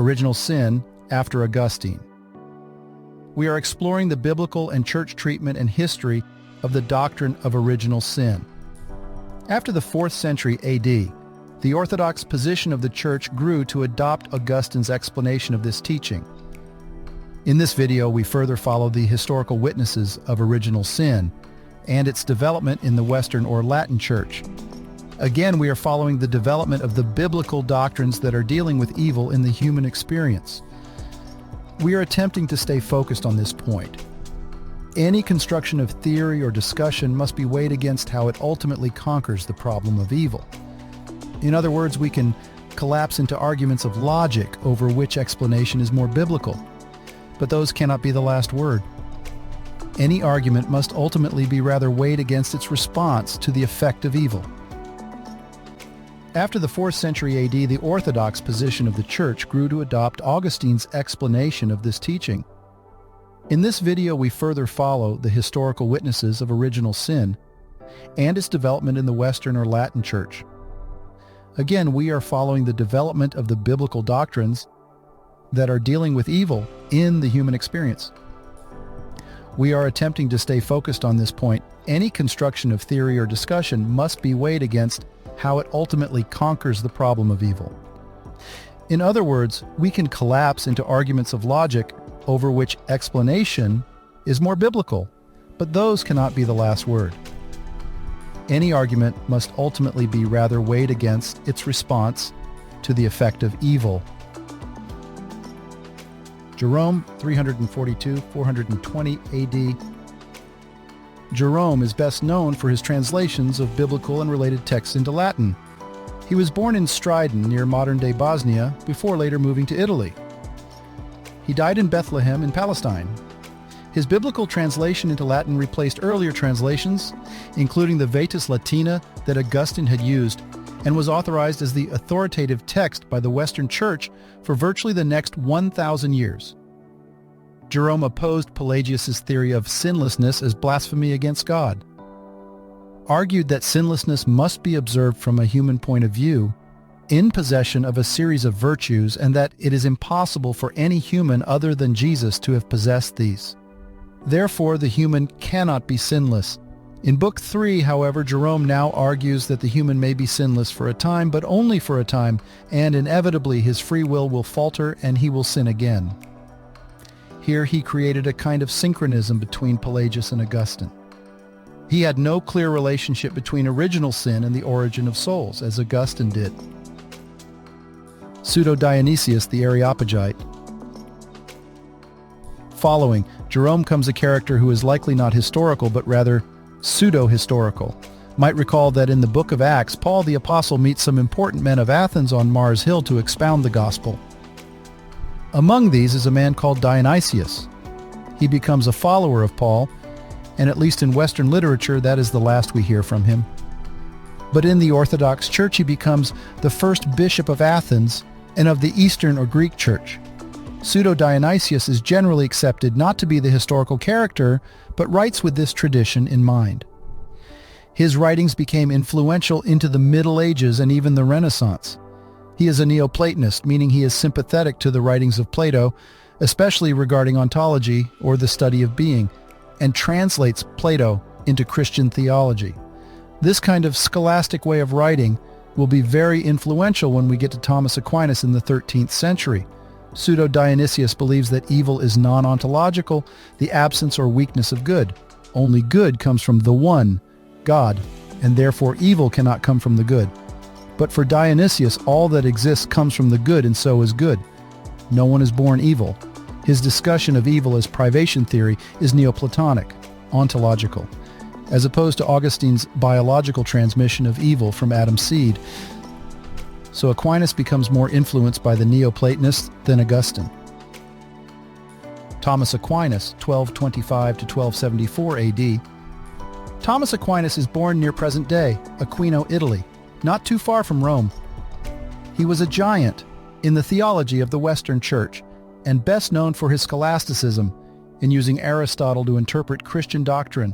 Original Sin after Augustine. We are exploring the biblical and church treatment and history of the doctrine of original sin. After the 4th century AD, the Orthodox position of the Church grew to adopt Augustine's explanation of this teaching. In this video, we further follow the historical witnesses of original sin and its development in the Western or Latin Church. Again, we are following the development of the biblical doctrines that are dealing with evil in the human experience. We are attempting to stay focused on this point. Any construction of theory or discussion must be weighed against how it ultimately conquers the problem of evil. In other words, we can collapse into arguments of logic over which explanation is more biblical, but those cannot be the last word. Any argument must ultimately be rather weighed against its response to the effect of evil. After the 4th century AD, the Orthodox position of the Church grew to adopt Augustine's explanation of this teaching. In this video, we further follow the historical witnesses of original sin and its development in the Western or Latin Church. Again, we are following the development of the biblical doctrines that are dealing with evil in the human experience. We are attempting to stay focused on this point. Any construction of theory or discussion must be weighed against how it ultimately conquers the problem of evil. In other words, we can collapse into arguments of logic over which explanation is more biblical, but those cannot be the last word. Any argument must ultimately be rather weighed against its response to the effect of evil. Jerome, 342-420 AD. Jerome is best known for his translations of biblical and related texts into Latin. He was born in Stridon near modern-day Bosnia before later moving to Italy. He died in Bethlehem in Palestine. His biblical translation into Latin replaced earlier translations, including the Vetus Latina that Augustine had used, and was authorized as the authoritative text by the Western Church for virtually the next 1,000 years. Jerome opposed Pelagius' theory of sinlessness as blasphemy against God, argued that sinlessness must be observed from a human point of view, in possession of a series of virtues, and that it is impossible for any human other than Jesus to have possessed these. Therefore, the human cannot be sinless. In Book 3, however, Jerome now argues that the human may be sinless for a time, but only for a time, and inevitably his free will falter and he will sin again. Here he created a kind of synchronism between Pelagius and Augustine. He had no clear relationship between original sin and the origin of souls, as Augustine did. Pseudo-Dionysius the Areopagite. Following, Jerome comes a character who is likely not historical but rather pseudo-historical. Might recall that in the book of Acts, Paul the Apostle meets some important men of Athens on Mars Hill to expound the gospel. Among these is a man called Dionysius. He becomes a follower of Paul, and at least in Western literature, that is the last we hear from him. But in the Orthodox Church, he becomes the first bishop of Athens and of the Eastern or Greek Church. Pseudo-Dionysius is generally accepted not to be the historical character, but writes with this tradition in mind. His writings became influential into the Middle Ages and even the Renaissance. He is a Neoplatonist, meaning he is sympathetic to the writings of Plato, especially regarding ontology or the study of being, and translates Plato into Christian theology. This kind of scholastic way of writing will be very influential when we get to Thomas Aquinas in the 13th century. Pseudo-Dionysius believes that evil is non-ontological, the absence or weakness of good. Only good comes from the one, God, and therefore evil cannot come from the good. But for Dionysius, all that exists comes from the good, and so is good. No one is born evil. His discussion of evil as privation theory is Neoplatonic, ontological, as opposed to Augustine's biological transmission of evil from Adam's seed. So Aquinas becomes more influenced by the Neoplatonists than Augustine. Thomas Aquinas, 1225 to 1274 AD. Thomas Aquinas is born near present-day Aquino, Italy, not too far from Rome. He was a giant in the theology of the Western Church, and best known for his scholasticism in using Aristotle to interpret Christian doctrine.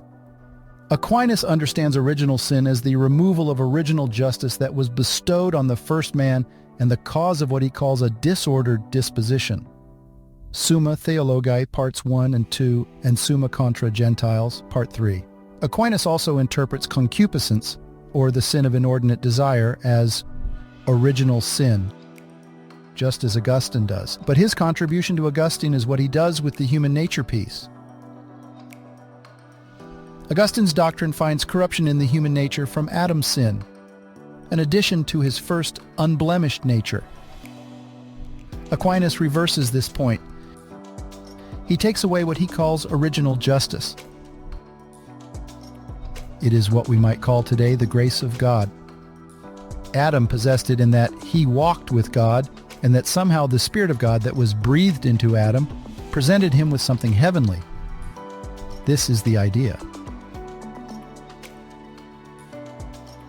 Aquinas understands original sin as the removal of original justice that was bestowed on the first man and the cause of what he calls a disordered disposition. Summa Theologiae, Parts 1 and 2, and Summa Contra Gentiles, Part 3. Aquinas also interprets concupiscence, or the sin of inordinate desire, as original sin, just as Augustine does. But his contribution to Augustine is what he does with the human nature piece. Augustine's doctrine finds corruption in the human nature from Adam's sin, an addition to his first unblemished nature. Aquinas reverses this point. He takes away what he calls original justice. It is what we might call today the grace of God. Adam possessed it in that he walked with God, and that somehow the Spirit of God that was breathed into Adam presented him with something heavenly. This is the idea.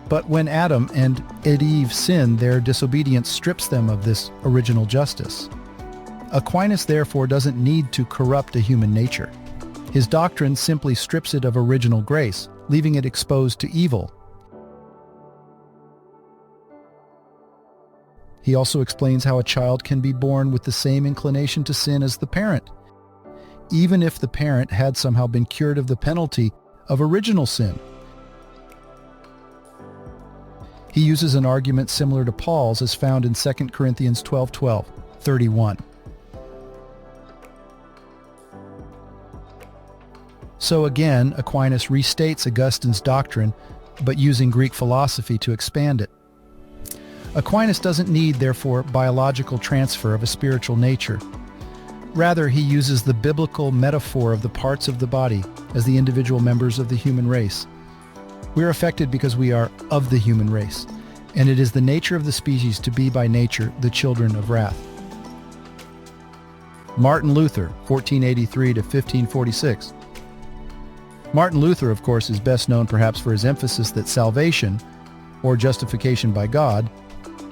But when Adam and Eve sin, their disobedience strips them of this original justice. Aquinas therefore doesn't need to corrupt a human nature. His doctrine simply strips it of original grace, leaving it exposed to evil. He also explains how a child can be born with the same inclination to sin as the parent, even if the parent had somehow been cured of the penalty of original sin. He uses an argument similar to Paul's as found in 2 Corinthians 12:31. So again, Aquinas restates Augustine's doctrine, but using Greek philosophy to expand it. Aquinas doesn't need, therefore, biological transfer of a spiritual nature. Rather, he uses the biblical metaphor of the parts of the body as the individual members of the human race. We are affected because we are of the human race, and it is the nature of the species to be by nature the children of wrath. Martin Luther, 1483 to 1546. Martin Luther, of course, is best known perhaps for his emphasis that salvation, or justification by God,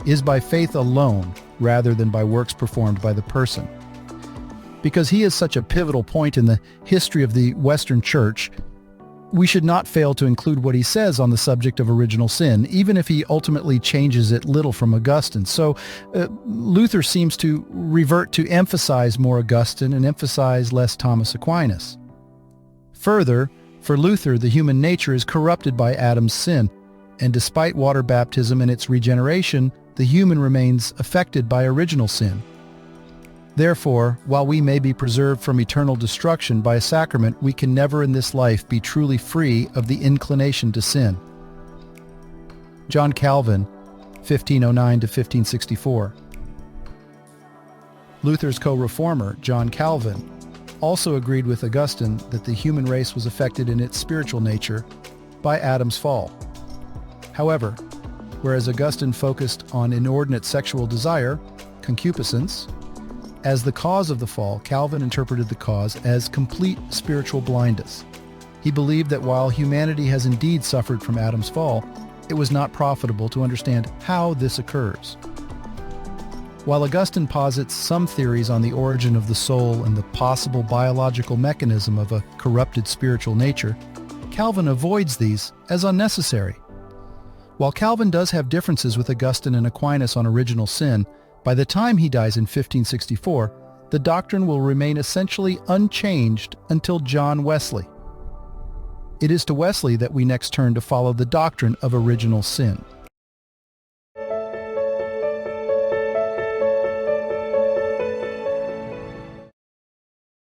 is by faith alone rather than by works performed by the person. Because he is such a pivotal point in the history of the Western Church, we should not fail to include what he says on the subject of original sin, even if he ultimately changes it little from Augustine. So Luther seems to revert to emphasize more Augustine and emphasize less Thomas Aquinas. Further, for Luther, the human nature is corrupted by Adam's sin, and despite water baptism and its regeneration, the human remains affected by original sin. Therefore, while we may be preserved from eternal destruction by a sacrament, we can never in this life be truly free of the inclination to sin. John Calvin, 1509 to 1564. Luther's co-reformer, John Calvin, also agreed with Augustine that the human race was affected in its spiritual nature by Adam's fall. However, whereas Augustine focused on inordinate sexual desire, concupiscence, as the cause of the fall, Calvin interpreted the cause as complete spiritual blindness. He believed that while humanity has indeed suffered from Adam's fall, it was not profitable to understand how this occurs. While Augustine posits some theories on the origin of the soul and the possible biological mechanism of a corrupted spiritual nature, Calvin avoids these as unnecessary. While Calvin does have differences with Augustine and Aquinas on original sin, by the time he dies in 1564, the doctrine will remain essentially unchanged until John Wesley. It is to Wesley that we next turn to follow the doctrine of original sin.